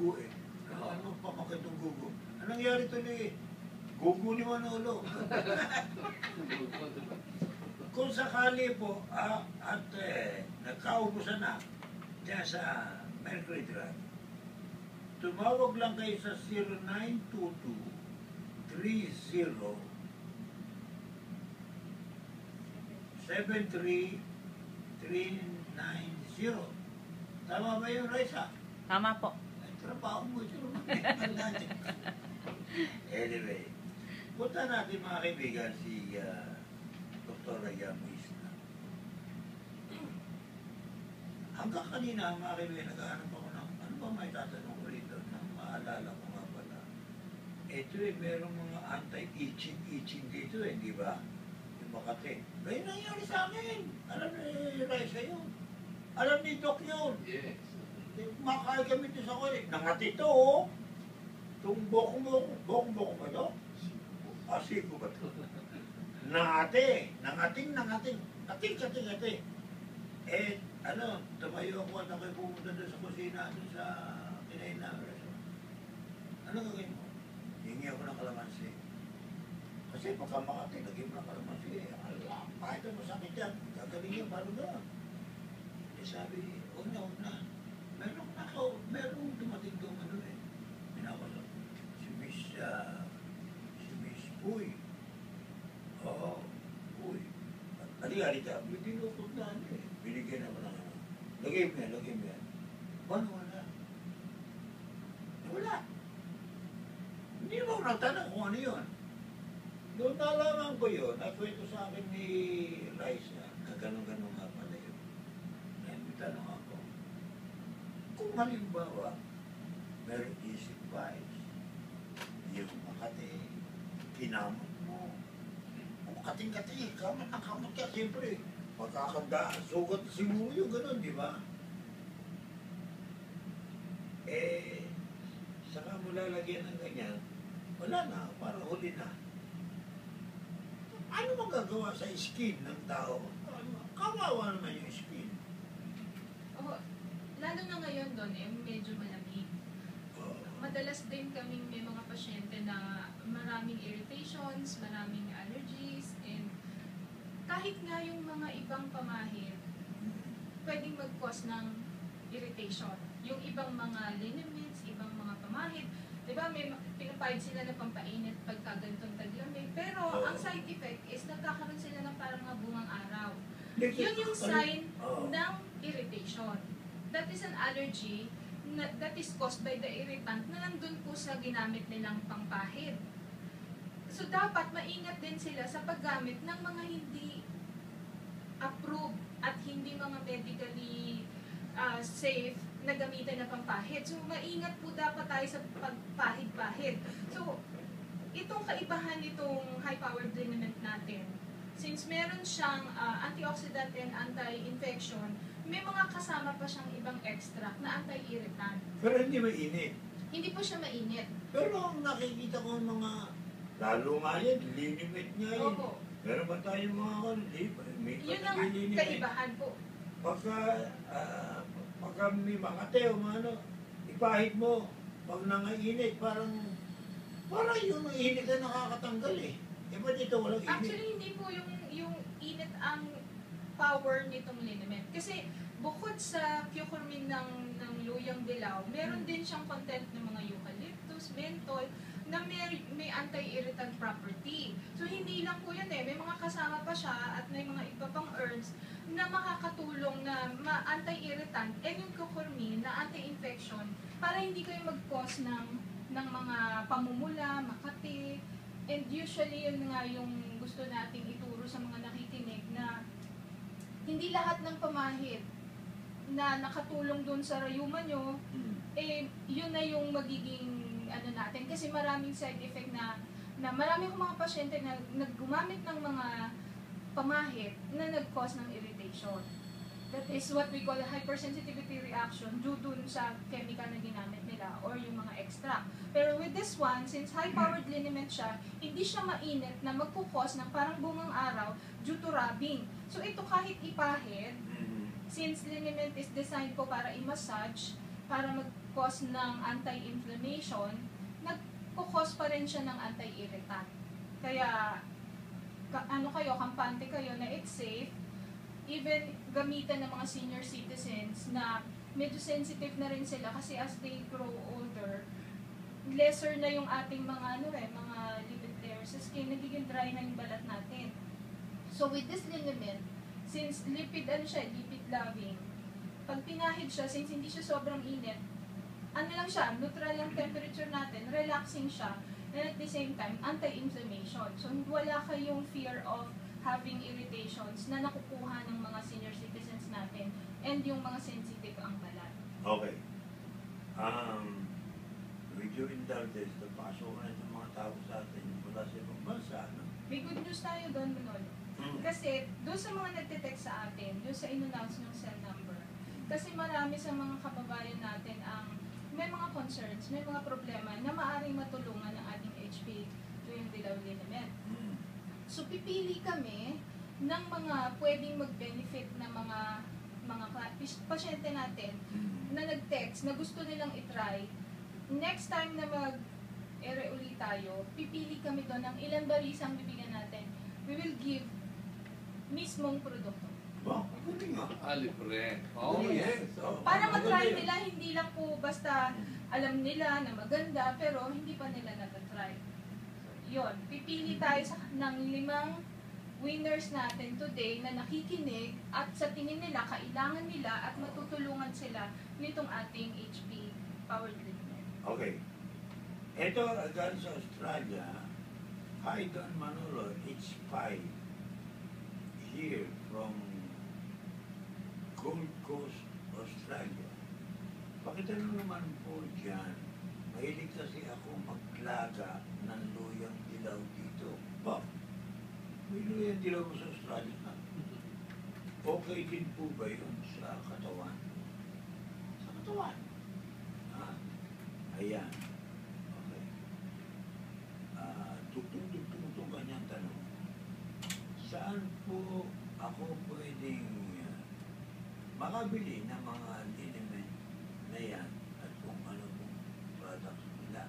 gugu eh. Ano pamakit ng gugu? Anong nangyari to ni gugu ni Manolo? Kung sakali po at nagkaubusan na dyan sa Mercury Drive, tumawag lang kayo sa 0922-30-73390. Tama ba yun, Raisa? Tama po. Ay, trabaho mo ito. Anyway, punta natin mga kaibigan si Dr. Rayamo Isla. Hanggang kanina, mga kaibigan, nag-aanap ako ng ano ba may tatanong ko rito nang maalala ko nga pala. Ito merong mga anti-itching dito di ba? Yung Makati. Ganyan nangyari sa akin. Alam ni Raisa yun. Alam ni Doc yun. Yes. Makakal kami ito sa kulit. Nangati ito Itong bokong ba ito? Asipo ba ito? Nangating. Kating. Tumayo ako at ako'y pumunta doon sa kusina, doon sa kinain na restaurant. Ano gagawin mo? Hingi ako ng kalamansi. Kasi pagka Makati, lagyan mo ng kalamansi. Kahit ang masakit yan, gagaling yan, paano na? Sabi, una. Merong dumating doon minakasap. Si Miss Puy. Oo, Puy. Halika. Binilukot na binigyan naman ng Lagay mo yan. Wala. Hindi mo natanong kung ano yun. Doon nalaman ko yun, nakwento sa akin ni Raisa, kaganon-ganon nga pala yun. Tanong ako, kung halimbawa, meron isip vibes, yung Makati, kinamot mo, kung kating-kating, kamot ka, siyempre, pagkakandaan, sugat siguro yung gano'n, di ba? Saka mo lalagyan ng ganyan, wala na, para huli na. Ano magagawa sa skin ng tao? Kawawa naman yung skin. Lalo na ngayon doon, medyo malamig. Madalas din kaming may mga pasyente na maraming irritations, maraming allergies, and kahit nga yung mga ibang pamahid, pwedeng mag-cause ng irritation. Yung ibang mga liniments, ibang mga pamahid, diba may pinapahid sila na pampainit pagka ganitong taglamig, pero ang side effect is nagkakaroon sila ng parang mga bungang araw. Yun yung sign ng irritation. That is an allergy that is caused by the irritant na nandun po sa ginamit nilang pangpahid. So, dapat maingat din sila sa paggamit ng mga hindi approved at hindi mga medically safe na gamitan na pangpahid. So, maingat po dapat tayo sa pagpahid-pahid. So, itong kaibahan nitong high-powered liniment natin, since meron siyang antioxidant and anti-infection, may mga kasama pa siyang ibang extract na anti-irritant. Pero hindi mainit. Hindi po siya mainit. Pero ang nakikita ko mga, lalo nga yan, liniment nga yun. Opo. Meron ba tayong mga may Yun ang kaibahan po. Pagka may Makati o ano, ipahid mo, pag nangainit, parang yung init na nakakatanggal ba't dito walang init? Actually, hindi po yung init ang power nitong liniment. Kasi bukod sa curcumin ng luyang dilaw, meron din siyang content ng mga eucalyptus, menthol, na may anti-irritant property. So, hindi lang po yan may mga kasama pa siya at may mga iba pang herbs na makakatulong na anti-irritant and yung curcumin na anti-infection para hindi kayo mag-cause ng mga pamumula, makati, and usually yun nga yung gusto nating ituro sa mga nakikinig na hindi lahat ng pamahid na nakatulong doon sa rayuma nyo, yun na yung magiging natin. Kasi maraming side effect na marami akong mga pasyente na naggumamit ng mga pamahid na nag-cause ng irritation. That is what we call a hypersensitivity reaction due dun sa chemical na ginamit nila or yung mga extract. Pero with this one, since high-powered liniment siya, hindi siya mainit na magkukos ng parang bungang araw due to rubbing. So ito kahit ipahid, since liniment is designed po para i-massage, para cause ng anti-inflammation, nagpo-cause pa rin siya ng anti-irritant. Kaya, kampante kayo na it's safe, even gamitan ng mga senior citizens na medyo sensitive na rin sila kasi as they grow older, lesser na yung ating mga mga lipid layers sa skin, nagiging dry na yung balat natin. So with this liniment, since lipid loving, pag pinahid siya, since hindi siya sobrang init, lang siya, neutral yung temperature natin, relaxing siya, and at the same time, anti-inflammation. So wala kayong fear of having irritations na nakukuha ng mga senior citizens natin and yung mga sensitive ang balat. Okay. With your indulgence, napasok na ng mga tao sa atin mula sa ibang bansa, no? May good news tayo doon, Manolo. Kasi doon sa mga nagtitext sa atin, doon sa in-announce ng cell number, kasi marami sa mga kababayan natin ang may mga concerns, may mga problema na maaaring matulungan ng ating HP Luyang Dilaw Liniment. So pipili kami ng mga pwedeng mag-benefit na mga pasyente natin na nag-text na gusto nilang itry. Next time na mag-ere ulit tayo, pipili kami doon ng ilan ba isang bibigyan natin. We will give mismong produkto. Wow, hindi nga. Libre. Oh, yes. Para matry nila, hindi lang po basta alam nila na maganda, pero hindi pa nila natatry. Yun, pipili tayo ng 5 winners natin today na nakikinig at sa tingin nila, kailangan nila at matutulungan sila nitong ating HP Powered Liniment. Okay. Ito, again sa Australia, hi Don Manolo, it's 5 here from Gold Coast, Australia. Pakitanong naman po dyan, mahilig kasi ako maglaga ng luyang dilaw dito. Ba, may luyang dilaw mo sa Australia na. Okay din po ba yun sa katawan? Sa katawan. Ayan. Okay. Tugtong-tugtong itong kanyang tanong. Saan po ako pwedeng makabili ng mga liniment na yan at kung ano pong products nila?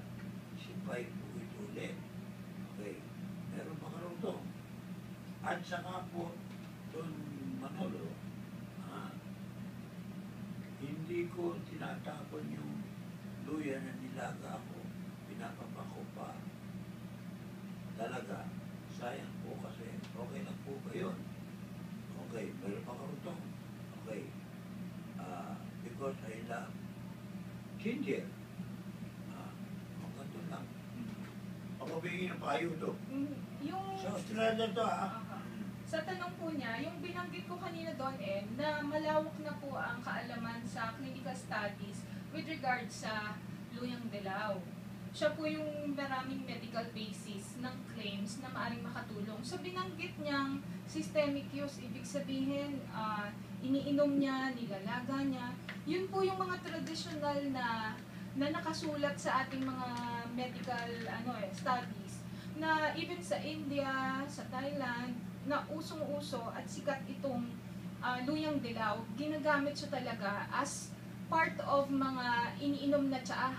Sipay po ito ulit. Okay. Meron pa karoon to. At saka po, Don Manolo, hindi ko tinatapon yung luya na nilaga ako, pinapapako pa. Talaga, sayang po kasi, okay lang po ba yun? Okay, meron pa karutong. Okay. Because I love ginger. Ang ganito lang. Ako bigyan ng payo to. Yung Sa Australia to sa tanong po niya, yung binanggit ko kanina doon na malawak na po ang kaalaman sa clinical studies with regard sa luyang dilaw. Siya po yung maraming medical basis ng claims na maaaring makatulong. So binanggit niyang systemic use, ibig sabihin iniinom niya, nilalaga niya. Yun po yung mga traditional na nakasulat sa ating mga medical studies na even sa India, sa Thailand, na usong-uso at sikat itong luyang dilaw, ginagamit siya talaga as part of mga iniinom na tsaa.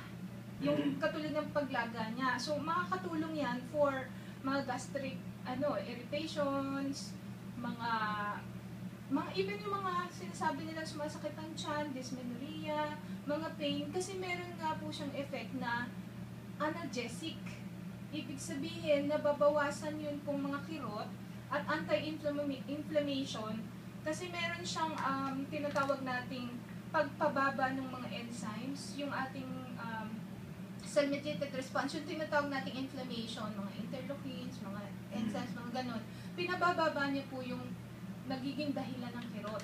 Yung katulad ng paglaga niya. So, makakatulong yan for mga gastric irritations, mga even yung mga sinasabi nilang sumasakit ang tiyan, dysmenorrhea, mga pain, kasi meron nga po siyang effect na analgesic. Ibig sabihin, nababawasan yun pong mga kirot at anti-inflammation kasi meron siyang tinatawag nating pagpababa ng mga enzymes, yung ating cell-mediated response, yung tinatawag nating inflammation, mga interleukins, mga enzymes, mga ganon. Pinabababa niya po yung nagiging dahilan ng kirot.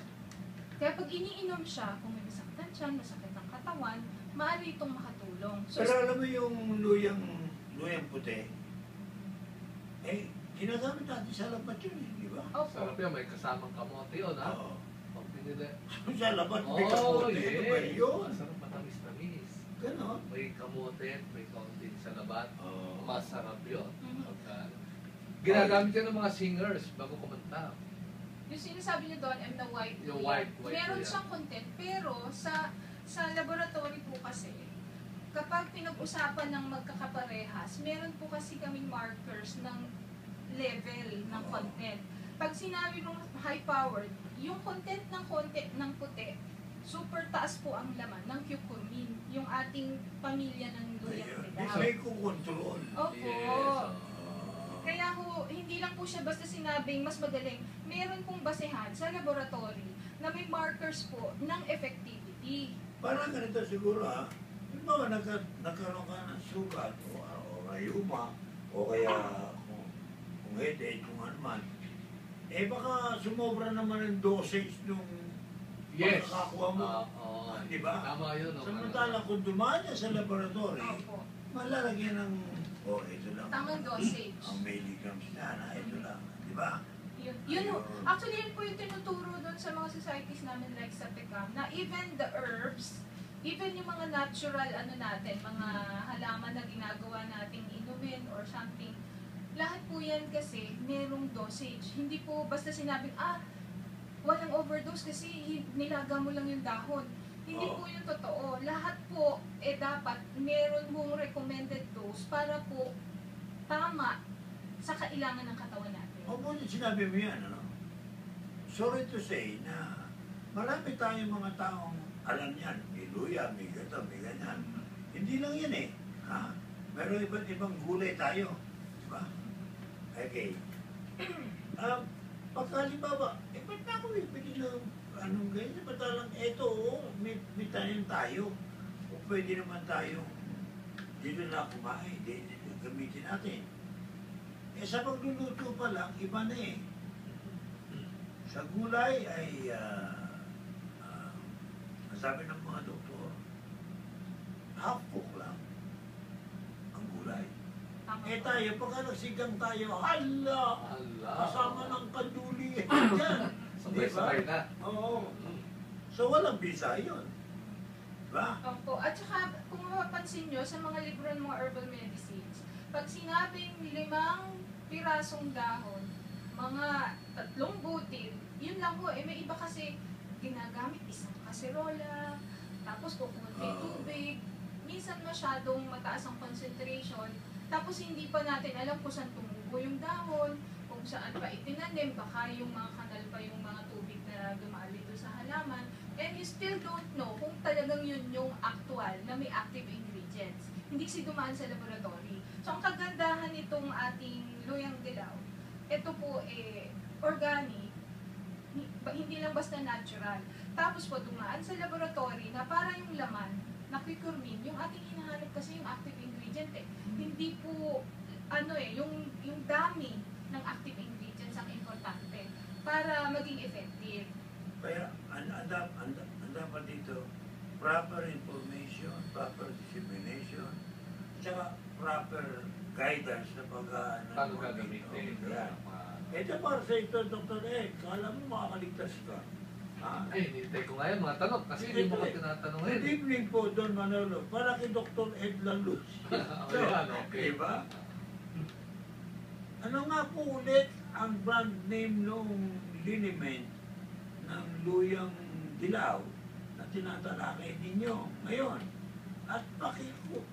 Kaya pag iniinom siya, kung may masakit ang tiyan, masakit ang katawan, maaari itong makatulong. So, pero alam mo yung luyang puti, ginagamit natin sa labat yun, di ba? Sarap yan, may kasamang kamote yun, ha? Oo. Pag pinili. Sa labat, may kamote, ano ba yun? Masarap, matamis-tamis. Ganon. May kamote, may kaunti sa labat. Oo. Masarap yun. Mhm. Ginagamit yan ng mga singers bago kumanta. yung sinasabi niyo doon, Yung white meron yan. siyang content, pero sa laboratory po kasi, kapag pinag-usapan ng magkakaparehas, meron po kasi kaming markers ng level ng content. Pag sinabi mong high-powered, yung content ng puti, super taas po ang laman ng curcumin, yung ating pamilya ng luyang dilaw. May kukontrol. Opo. Yes. Kaya ho, hindi lang po siya basta sinabing mas magaling. Meron pong basehan sa laboratory na may markers po ng effectivity. Parang ganito siguro ha. Halimbawa, nagkaroon ka ng sugat o rayuma o kaya kung headache, kung ano man. Eh baka sumobra naman ang dosage nung Yes. pagkakakuha mo. Di ba? Tama yun. no? Samantala kung dumaan niya sa laboratory, Opo. malalagyan ng, ito lang. Tamang dosage. Ang milligrams na, ito lang. Di ba? Yun ho. Actually, yun po yung tinuturo doon sa mga societies namin like sa PECAM, na even the herbs, even yung mga natural, natin, mga halaman na ginagawa nating inumin or something, lahat po yan kasi merong dosage. Hindi po basta sinabing, walang overdose kasi nilaga mo lang yung dahon. Hindi po yung totoo. Lahat po, dapat meron mong recommended dose para po tama sa kailangan ng katawan natin. Opo, sinabi mo yan, ano? Sorry to say na marami tayong mga taong alam yan, may luya, may gato, may ganyan. Hindi lang yan eh. Ha? Meron iba't ibang gulay tayo. Diba? Okay. Pagkalimbawa, ba't na ako bibili ng anong ganyan? Ba't lang, may tanim tayo. O pwede naman tayo dito na kumain, dito gamitin natin. Sa pagluluto pa lang, iba na eh. Sa gulay ay, sabi ng mga doktor, half cook lang ang gulay. Tama po. Tayo, pagka nagsigang tayo, hala! Kasama ng kanduli yan. Sabay-sabay na. Oo. So walang bisa yun. Diba? Opo. At saka, kung mapapansin nyo, sa mga libro ng mga herbal medicines, pag sinabing 5 pirasong dahon, mga 3 butil, yun lang po. May iba kasi ginagamit isang kaserola, tapos kukunti tubig, minsan masyadong mataas ang concentration, tapos hindi pa natin alam kung saan tumubo yung dahon, kung saan pa itinanim, baka yung mga kanal pa yung mga tubig na dumaan dito sa halaman, and you still don't know kung talagang yun yung actual na may active ingredients. Hindi kasi dumaan sa laboratory. So, ang kagandahan nitong ating luyang dilaw, ito po organic, hindi lang basta natural. Tapos po dumaan sa laboratory na para yung laman, na curcumin, yung ating hinahanap kasi yung active ingredient Hindi po, yung dami ng active ingredients ang importante para maging effective. Kaya, ang dapat dito, proper information, proper dissemination, tsaka proper guidance na Paano gagamitin? Ito para sa ito, Dr. Ed, kala mo makakaligtas ka. Ay, hinintay ko nga yan mga tanong kasi hindi mo ko tinatanong Good ngayon. evening po, Don Manolo. Para kay Dr. Ed Laluz. Ayan, okay. Diba? Ano nga po ulit ang brand name nung liniment ng luyang dilaw na tinatalakay ninyo ngayon? At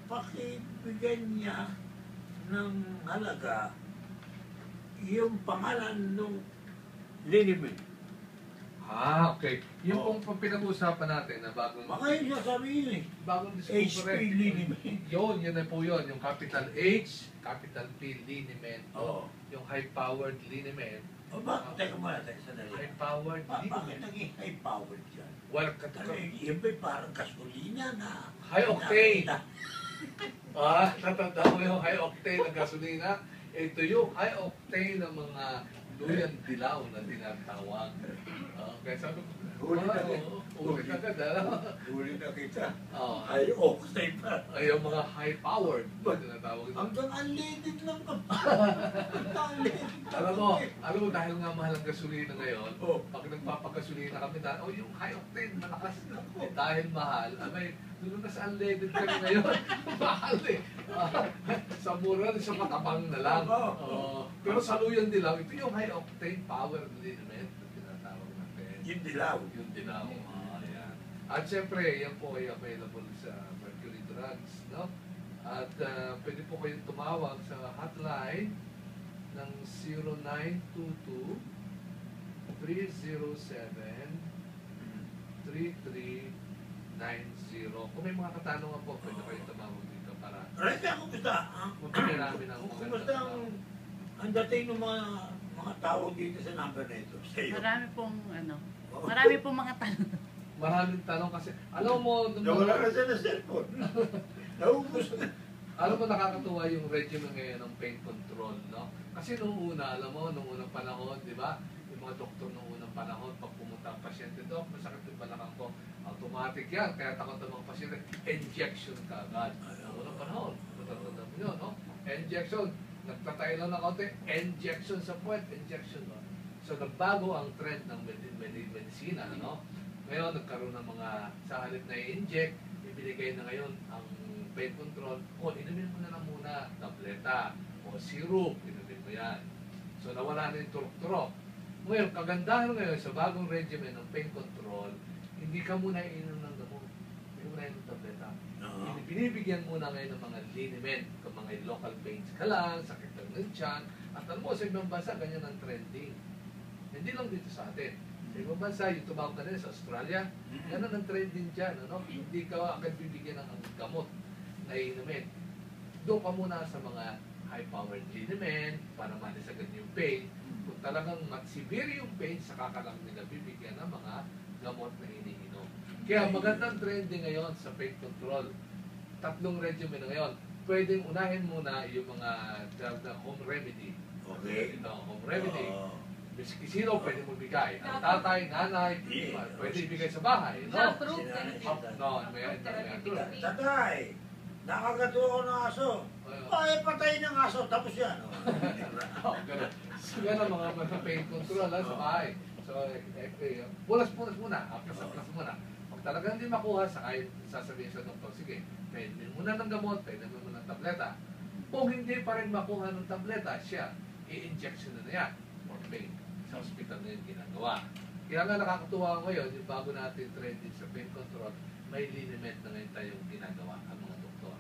pakibigyan niya ng halaga yung pangalan nung liniment. Okay. Yung pong pinag-uusapan natin na bagong Baka yun siya sabihin eh. bagong HP discovery. liniment. Yun na po yun. Yung capital H, capital P liniment. Oo. Yung high-powered liniment. O bakit? Teka muna, sandali. High-powered Bakit liniment. naging high powered yan? Well, Yan ba'y parang gasolina na? high octane. Tatanda mo yung high octane ng gasolina. Ito yung high octane ng mga luyang dilaw na tinatawag. Okay, sabi ko, Huli na rin. huli ka agad, Huli na kita. Oh, High octane pa. ay, yung mga high-powered na tinatawag. Hanggang unleaded lang ka pa. Unleaded ka Alam mo, dahil nga mahal ang gasolina ngayon, Oh. pag nagpapagasolina kami na, yung high octane, malakas na po. Dahil mahal, doon na sa unleaded kami ngayon, mahal eh. Sa mura, sa matabang na lang. Pero sa luyan dilaw, ito yung high octane power liniment na tinatawag natin. Yung dilaw. Yung dilaw. Ayan. At syempre, yan po ay available sa Mercury Drug drugs, no? At pwede po kayong tumawag sa hotline ng 0922 307 3390. Kung may mga katanungan po, pwede kayong tumawag dito para Right, kumusta? mabigyan namin ang Kumusta ang dating ng mga tao dito sa number na ito? Sa iyo? Marami pong marami pong mga tanong. Maraming tanong kasi, alam mo, Nawala na siya ng cellphone. Naubos na. alam mo nakakatuwa yung regimen ngayon ng pain control, no? Kasi nung una, alam mo, nung unang panahon, di ba? Yung mga doktor nung unang panahon, pag pumunta ang pasyente, Dok, masakit yung balakang ko, automatic yan, kaya takot ng mga pasyente, injection ka agad. Nung unang panahon, matanda mo yun, no? Injection, nagtatay lang ng kaunti, injection sa puwet, injection, no? So, nagbago ang trend ng medisina, no? Ngayon, nagkaroon ng mga, sa halip na i-inject, ibinigay na ngayon ang pain control, inumin mo na lang muna, tableta, o syrup, inumin mo yan. So, nawala na yung turok-turok. Ngayon, kagandahan ngayon sa bagong regimen ng pain control, hindi ka muna iinom ng gamot. Hindi ka muna iinom ng tableta. Binibigyan muna ngayon ng mga liniment, kung mga local pains ka lang, sakit lang ng tiyan, at alam mo, sa ibang bansa, ganyan ang trending. Hindi lang dito sa atin. Sa ibang bansa, yung tumawag ka nila sa Australia, ganun ang trending dyan, ano? Hindi ka agad bibigyan ng gamot na iinumin. Doon ka muna sa mga high-powered liniment para manisagan yung pain. Kung talagang severe yung pain, saka ka lang nila bibigyan ng mga gamot na iniinom. Kaya magandang trending ngayon sa pain control. 3 regimen na ngayon. Pwedeng unahin muna yung mga home remedy. Okay. Ito, home remedy. Miski sino pwede mo bigay. Ang tatay, nanay, pwede ibigay sa bahay. No? Na-approve No, may Tatay, nakagato ako ng aso. Patay ng aso, tapos yan. Oh, ganun. So, yan ang mga pain control sa bahay. So, pulas-pulas muna, aplas-aplas muna. Pag talagang hindi makuha, saka sasabihin sa doktor, sige, pwede muna ng gamot, pwede muna ng tableta. Kung hindi pa rin makuha ng tableta, siya, i-injection na yan for pain. Sa hospital na yun ginagawa. Kaya nga nakakatuwa ngayon, yung bago natin trending sa pain control, may liniment na ngayon tayong ginagawa ang mga doktor.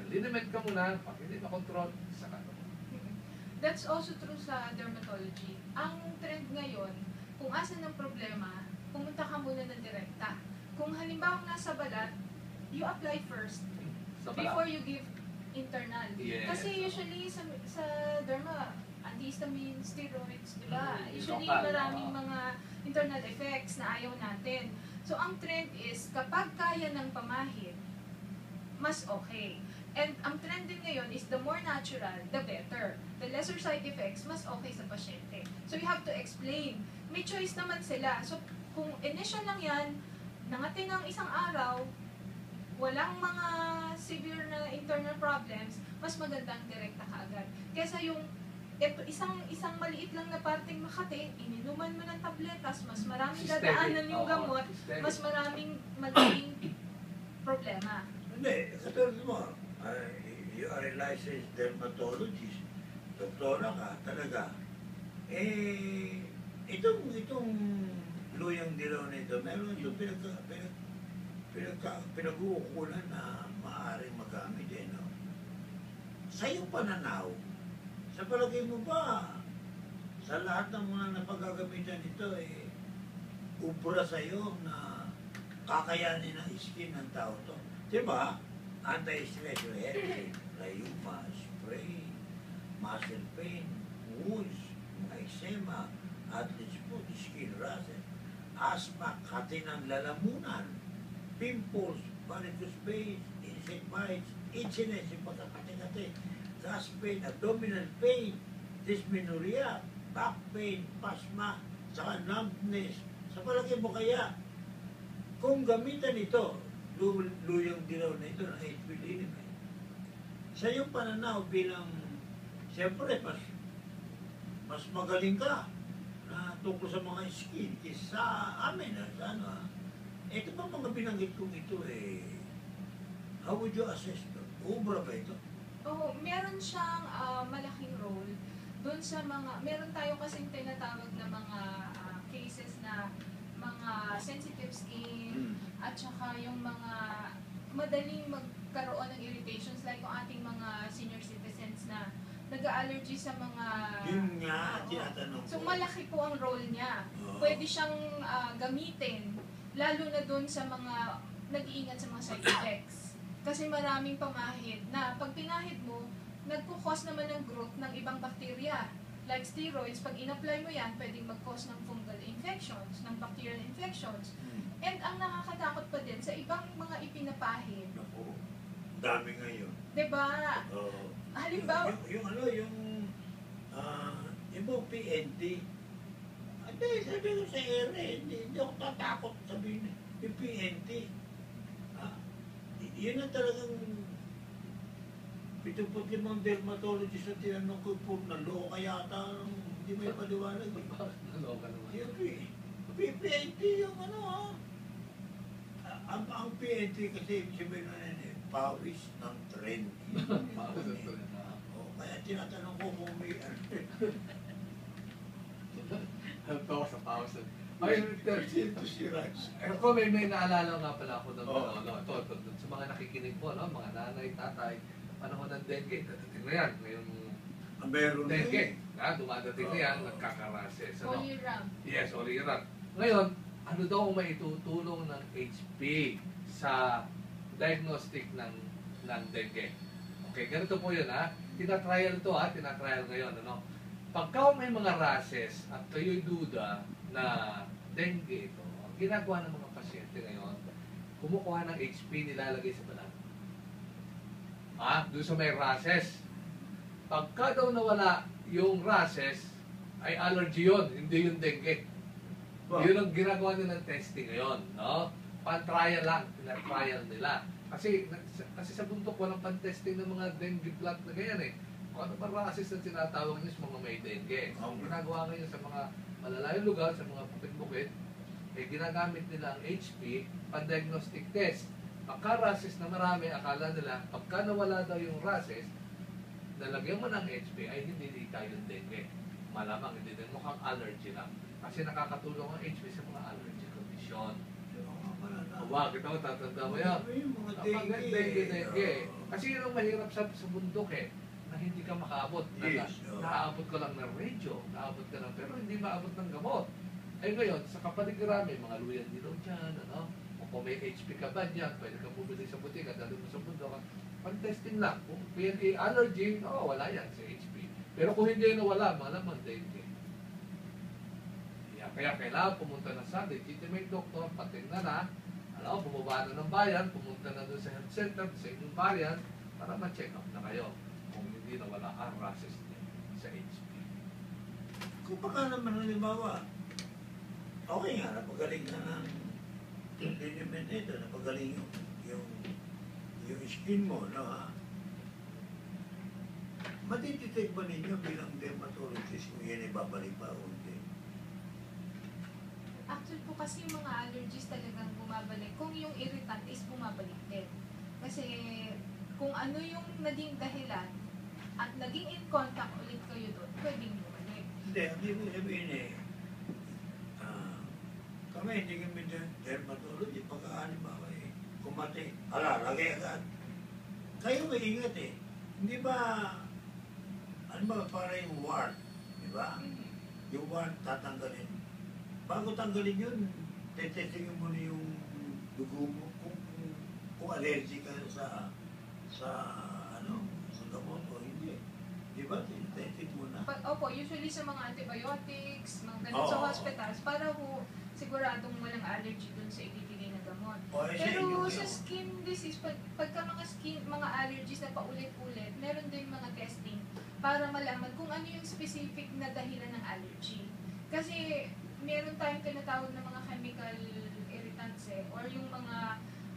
Liniment ka muna, pag hindi makontrol, saka ka. That's also true sa dermatology. Ang trend ngayon, kung asan ang problema, pumunta ka muna ng direkta. Kung halimbawa nasa balat, you apply first Sa before you give internal. Yes. Kasi usually sa derma, antihistamine, steroids, di ba? Usually Local, maraming mga internal effects na ayaw natin. So ang trend is, kapag kaya ng pamahid, mas okay. And ang trend din ngayon is the more natural, the better. The lesser side effects, mas okay sa pasyente. So you have to explain. May choice naman sila. So kung initial lang yan, nangatin ng isang araw, walang mga severe na internal problems, mas magandang direkta ka agad. Kesa yung isang maliit lang na parting Makati, ininuman mo ng tabletas, mas maraming dadaanan yung gamot, mas maraming magiging problema. Hindi, katulad mo, you are a licensed dermatologist, doktora ka, talaga. Itong luyang dilaw na ito, meron ito pinag-uukulan na maaaring magamit eh, no? Sa iyong pananaw, sa palagay mo ba, sa lahat ng mga napagagamitan nito, ubra sa iyo na kakayanin ng skin ng tao to? Diba? Anti-stress rehearsal, rheuma, spray, muscle pain, wounds, eczema, athlete's foot, skin rashes, asthma, kati ng lalamunan, pimples, varicose veins, insect bites, itchiness, yung pagkakati-kati, gas pain, abdominal pain, dysmenorrhea, back pain, pasma, saka numbness. Sa palagay mo kaya, kung gamitan ito, luyang dilaw na ito ng HB liniment, sa iyong pananaw bilang, siyempre, mas magaling ka na tungkol sa mga skin kaysa sa amin. Ito ba mga binanggit kong ito how would you assess ito? Ubra ba ito? Oo, meron siyang malaking role doon sa mga, meron tayo kasing tinatawag na mga cases na mga sensitive skin at saka yung mga madaling magkaroon ng irritations like yung ating mga senior citizens na nag-allergy sa mga... Yun nga, Oo. tinatanong ko. So malaki po ang role niya. Oo. Pwede siyang gamitin, lalo na doon sa mga nag-iingat sa mga side effects. Kasi maraming pamahid na pag pinahid mo, nagkukos naman ng growth ng ibang bakterya. Like steroids, pag in-apply mo yan, pwedeng mag-cause ng fungal infections, ng bacterial infections. And ang nakakatakot pa din, sa ibang mga ipinapahid, Naku, dami ngayon. 'di ba? Oo. Halimbawa, Yung ano, yung mga PNT. Hindi, sabi ko sa ere, hindi ako tatakot sabihin. Yung PNT. Yun ang talagang 75 dermatologist na tinanong ko po na loko yata, hindi may paliwanag. Naloka naman. Yung PNT yung ano ang PNT kasi sabihin na pawis ng trend. Pawis ng trend. Kaya tinatanong ko kung may Tawa sa pawis. Ay, ito si Raj. Ako may naalala nga pala ako ng Oo. ito, sa mga nakikinig po, no? Mga nanay, tatay, panahon ng dengue, dadating na yan. Ngayong Meron dengue, dumadating na yan, Oo. nagkakarases. Ano? Polyram. Yes, Oliran. Ngayon, ano daw ang maitutulong ng HP sa diagnostic ng dengue? Okay, ganito po yun ha. Tinatrial to ha, tinatrial ngayon. Ano? Pagka may mga rashes at kayo'y duda na dengue ito, ang ginagawa ng mga pasyente ngayon, kumukuha ng HP, nilalagay sa balat. Doon sa may rashes. Pagka daw nawala yung rashes, ay allergy yun, hindi yung dengue. Yun ang ginagawa nila ng testing ngayon, no? Pan-trial lang, pina-trial nila. Kasi sa bundok walang pan-testing ng mga dengue blood na ganyan eh. Kung ano ba rashes na tinatawag niyo sa mga may dengue. Ang ginagawa ngayon sa mga malalayong lugar, sa mga bukid-bukid, eh ginagamit nila ang HP, pan-diagnostic test. Pagka rashes na marami, akala nila, pagka nawala daw yung rashes, nalagyan mo ng HP, ay hindi tayo yung dengue. Malamang hindi din, mukhang allergy lang. Kasi nakakatulong ang HP sa mga allergy condition. Wag, ito, tatanda mo yan. Yung mga Dengue. Kasi yun ang mahirap sa bundok eh, na hindi ka makaabot. Yes, Nakaabot ka lang ng radio, nakaabot ka lang, pero hindi maabot ng gamot. Ay ngayon, sa kapaligiran may mga luyan dilaw dyan, ano? O kung may HP ka ba dyan, pwede kang bumili sa butika, dali mo sa bundok. Pag-testing lang. Kung PNA allergy, wala yan sa HP. Pero kung hindi na wala, malamang dengue. Kaya kailangan pumunta na sa legitimate doctor, patingnan na, bumaba na ng bayan, pumunta na doon sa health center, sa inyong bayan, para ma-check up na kayo kung hindi na wala ang rashes niya sa HP. Kung baka naman halimbawa, okay nga, napagaling na ng liniment nito, napagaling yung skin mo, no ha? Matititake ba ninyo bilang dermatologist kung yan ay babalik pa o hindi? Actually po kasi yung mga allergies talagang bumabalik. Kung yung irritant is bumabalik din. Kasi kung ano yung naging dahilan at naging in contact ulit kayo doon, pwedeng bumalik. Hindi mo sabihin kami hindi kami dermatology, pagka-halimbawa kumati, lagay agad. Kayo maingat eh. Hindi ba, para yung wart, di ba? Yung wart tatanggalin. Bago tanggalin yun, tetestingin mo na yung dugo mo kung allergic ka sa gamot o hindi. Di ba? Tetesting mo na. Opo, usually sa mga antibiotics, mga ganun sa hospitals, para po siguradong walang allergy dun sa ibibigay na gamot. Pero sa skin disease, pagka mga allergies na paulit-ulit, meron din mga testing para malaman kung ano yung specific na dahilan ng allergy. Kasi meron tayong tinatawag na mga chemical irritants or yung mga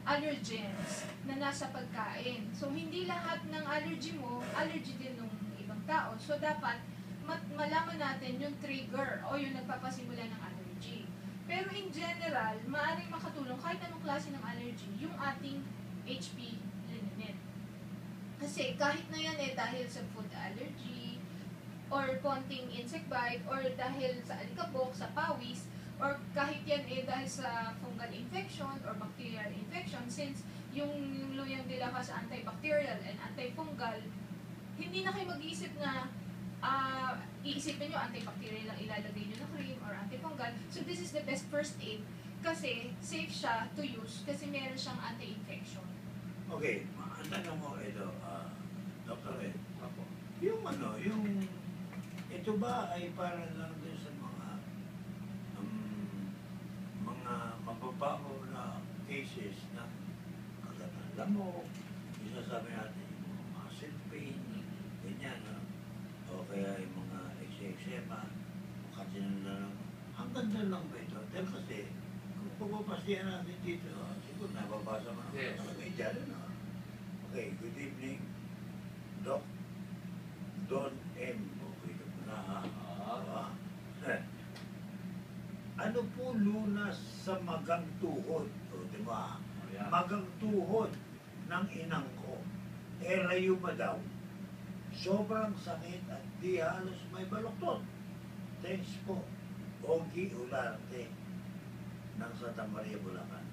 allergens na nasa pagkain. So, hindi lahat ng allergy mo, allergy din ng ibang tao. So, dapat malaman natin yung trigger o yung nagpapasimula ng allergy. Pero in general, maaaring makatulong kahit anong klase ng allergy, yung ating HP liniment. Kasi kahit na yan dahil sa food allergy, or konting insect bite, or dahil sa alikabok, sa pawis, or kahit yan dahil sa fungal infection or bacterial infection, since yung luyang dilakas antibacterial and antifungal, hindi na kayo mag-iisip na iisipin nyo antibacterial lang ilalagay nyo na cream or antifungal. So this is the best first aid kasi safe siya to use kasi meron siyang anti-infection. Okay, ang tanong ko ito, Dr. Ed, Opo. yung ito ba ay para lang din sa mga mababaho na cases na kagad ng lamok, isasabi natin yung mga muscle pain, ganyan, no? O kaya yung mga eczema, kasi lang, hanggang doon lang ba ito? Dahil kasi, kung pupapasihan natin dito, siguro nababasa mo Yes. naman dyan, no? Okay, good evening, Doc Don M. Okay, ito po na, ha? Ano po lunas sa magang tuhod? O, di ba? Ayan. Magang tuhod ng inang ko. Rayuma daw. Sobrang sakit at di halos may baluktot. Thanks po. Ogie Ularte ng Santa Maria, Bulacan.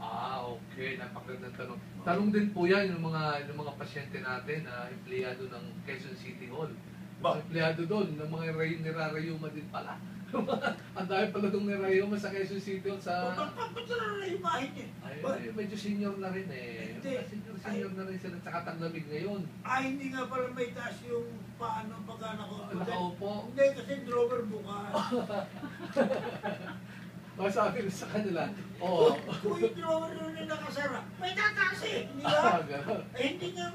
Okay. Napakagandang tanong. Tanong din po yan yung mga pasyente natin na empleyado ng Quezon City Hall. Ba? Empleyado doon ng mga nirarayuma din pala. Ang dami pala itong nirarayuma sa Quezon City Hall sa... Ba't na rayumahin niya? Ay, medyo senior na rin eh. Hindi. Senior na rin sila. Tsaka taglamig ngayon. Hindi nga pala may taas yung paano pagka Nakaupo. Hindi, kasi drawer bukas. Sabi ko sa kanila, oo. Kung yung drawer nun na nakasara, may tataas eh. Hindi ba? Ganon. Hindi nga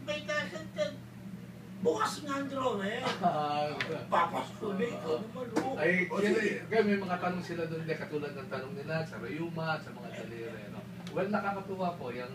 may taas ang bukas nga ang drawer. Papasko na ikaw naman. oh. Ay, O, sige. kaya may mga tanong sila doon, katulad ng tanong nila sa rayuma, sa mga daliri. No? Well, nakakatuwa po yung,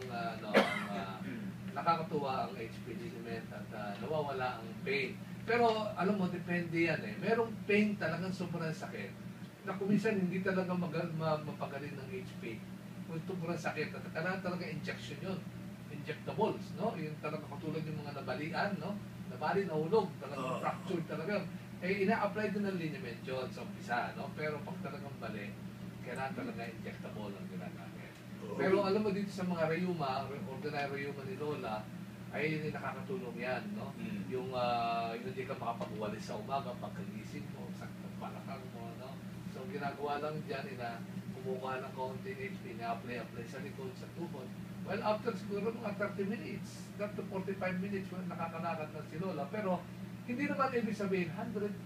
nakakatuwa ang HP ligament at nawawala ang pain. Pero, alam mo, depende yan eh. Merong pain talagang sobrang sakit na kuminsan hindi talaga mapagaling ng HP. Kung sobrang sakit, at kailangan talaga injection yun. Injectables, no? Yung talaga katulad yung mga nabalian, no? Nabali, nahulog, talagang fractured talaga. Eh, ina-apply din ng liniment yun sa umpisa, no? Pero pag talagang bali, kailangan talaga injectable ang ginagamit. Pero alam mo dito sa mga rayuma, ordinary rayuma ni Lola, ay nakakatulong yan, no? Yung hindi ka makapag-walis sa umaga, pagkagising mo, sakit ng balakang mo, no? So, ginagawa lang dyan, kumukuha ng konting HP, na-apply sa likod, sa tuhod. Well, after siguro mga 30 minutes, 30 to 45 minutes, nakakalakad na si Lola. Pero, hindi naman ibig sabihin 100%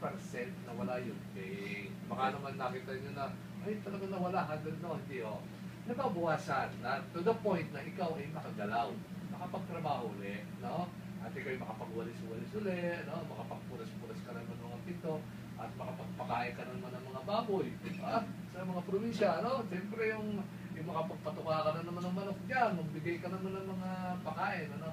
na wala yung pain. Baka naman nakita nyo na, ay talaga nawala, 100 no, hindi oh. Nababawasan na to the point na ikaw ay makagalaw, makapagtrabaho ulit, no? At ikaw ay makapagwalis-walis ulit, no? Makapagpuras-puras ka naman ng mga pinto, at makapagpakain ka naman ng mga baboy, diba? Sa mga probinsya, no? Siyempre yung makapagpatuka ka na naman ng manok dyan, magbigay ka naman ng mga pakain, ano?